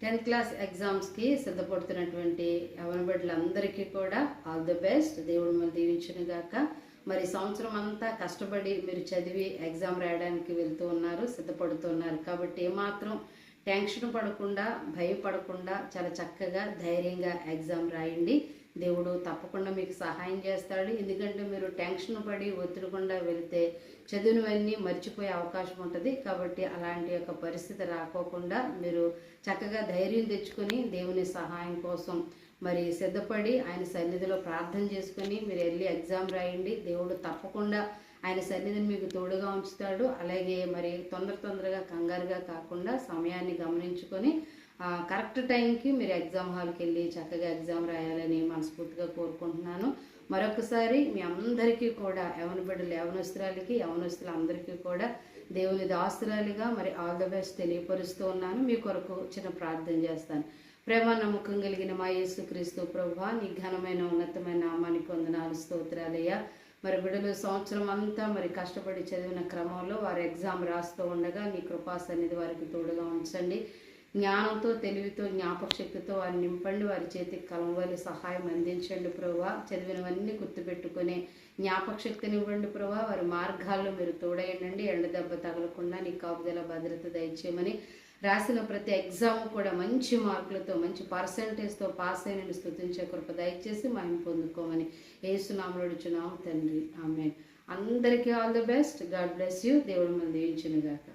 10th class ఎగ్జామ్స్కి సిద్ధపడుతున్నటువంటి యవన బిడ్డలందరికీ కూడా ఆల్ ది బెస్ట్. దేవుడు మిమ్మల్ని దీవించును గాక. మరి సంవత్సరం అంతా కష్టపడి మీరు చదివి ఎగ్జామ్ రాయడానికి వెళ్తూ ఉన్నారు, సిద్ధపడుతున్నారు. కాబట్టి ఏమాత్రం టెన్షన్ పడకుండా, భయపడకుండా చాలా చక్కగా ధైర్యంగా ఎగ్జామ్ రాయండి. దేవుడు తప్పకుండా మీకు సహాయం చేస్తాడు. ఎందుకంటే మీరు టెన్షన్ పడి ఒత్తిడికుండా వెళితే చదువునివన్నీ మర్చిపోయే అవకాశం ఉంటుంది. కాబట్టి అలాంటి యొక్క పరిస్థితి రాకోకుండా మీరు చక్కగా ధైర్యం తెచ్చుకొని దేవుని సహాయం కోసం మరి సిద్ధపడి ఆయన సన్నిధిలో ప్రార్థన చేసుకొని మీరు వెళ్ళి ఎగ్జామ్ రాయండి. దేవుడు తప్పకుండా ఆయన సన్నిధిని మీకు తోడుగా ఉంచుతాడు. అలాగే మరి తొందరగా కంగారుగా కాకుండా సమయాన్ని గమనించుకొని కరెక్ట్ టైంకి మీరు ఎగ్జామ్ హాల్కి వెళ్ళి చక్కగా ఎగ్జామ్ రాయాలని మనస్ఫూర్తిగా కోరుకుంటున్నాను. మరొకసారి మీ అందరికీ కూడా యవన బిడ్డలు, యవనస్తురాలకి, యవనస్తులందరికీ కూడా దేవుని దాస్తురాలిగా మరి ఆల్ ద బెస్ట్ తెలియపరుస్తూ ఉన్నాను. మీ కొరకు చిన్న ప్రార్థన చేస్తాను. ప్రేమ నమ్మకం కలిగిన మా యేసుక్రీస్తు ప్రభువా, నీ ఘనమైన ఉన్నతమైన నామానికి వందనాలు, స్తోత్రాలయ్యా. మరి బిడ్డలు సంవత్సరం అంతా మరి కష్టపడి చదివిన క్రమంలో వారు ఎగ్జామ్ రాస్తూ ఉండగా నీ కృపా సన్నిధి వారికి తోడుగా ఉంచండి. జ్ఞానంతో, తెలివితో, జ్ఞాపక శక్తితో వారిని నింపండి. వారి చేతికి కలంవలి సహాయం అందించండి ప్రభువా. చదివినవన్నీ గుర్తుపెట్టుకునే జ్ఞాపక శక్తిని ఇవ్వండి ప్రభువా. వారి మార్గాల్లో మీరు తోడయండి. ఎండ దెబ్బ తగలకుండా నీ కాపుదల భద్రత దయచేయమని, రాసిన ప్రతి ఎగ్జామ్ కూడా మంచి మార్కులతో, మంచి పర్సంటేజ్తో పాస్ అయిన స్తుతించే కృప దయచేసి మహిమ పొందుకోమని యేసునామములో అడుగుచున్నాము తండ్రి, ఆమేన్. అందరికీ all the best. God bless you. దేవుడు మిమ్మల్ని దీవించును గాక.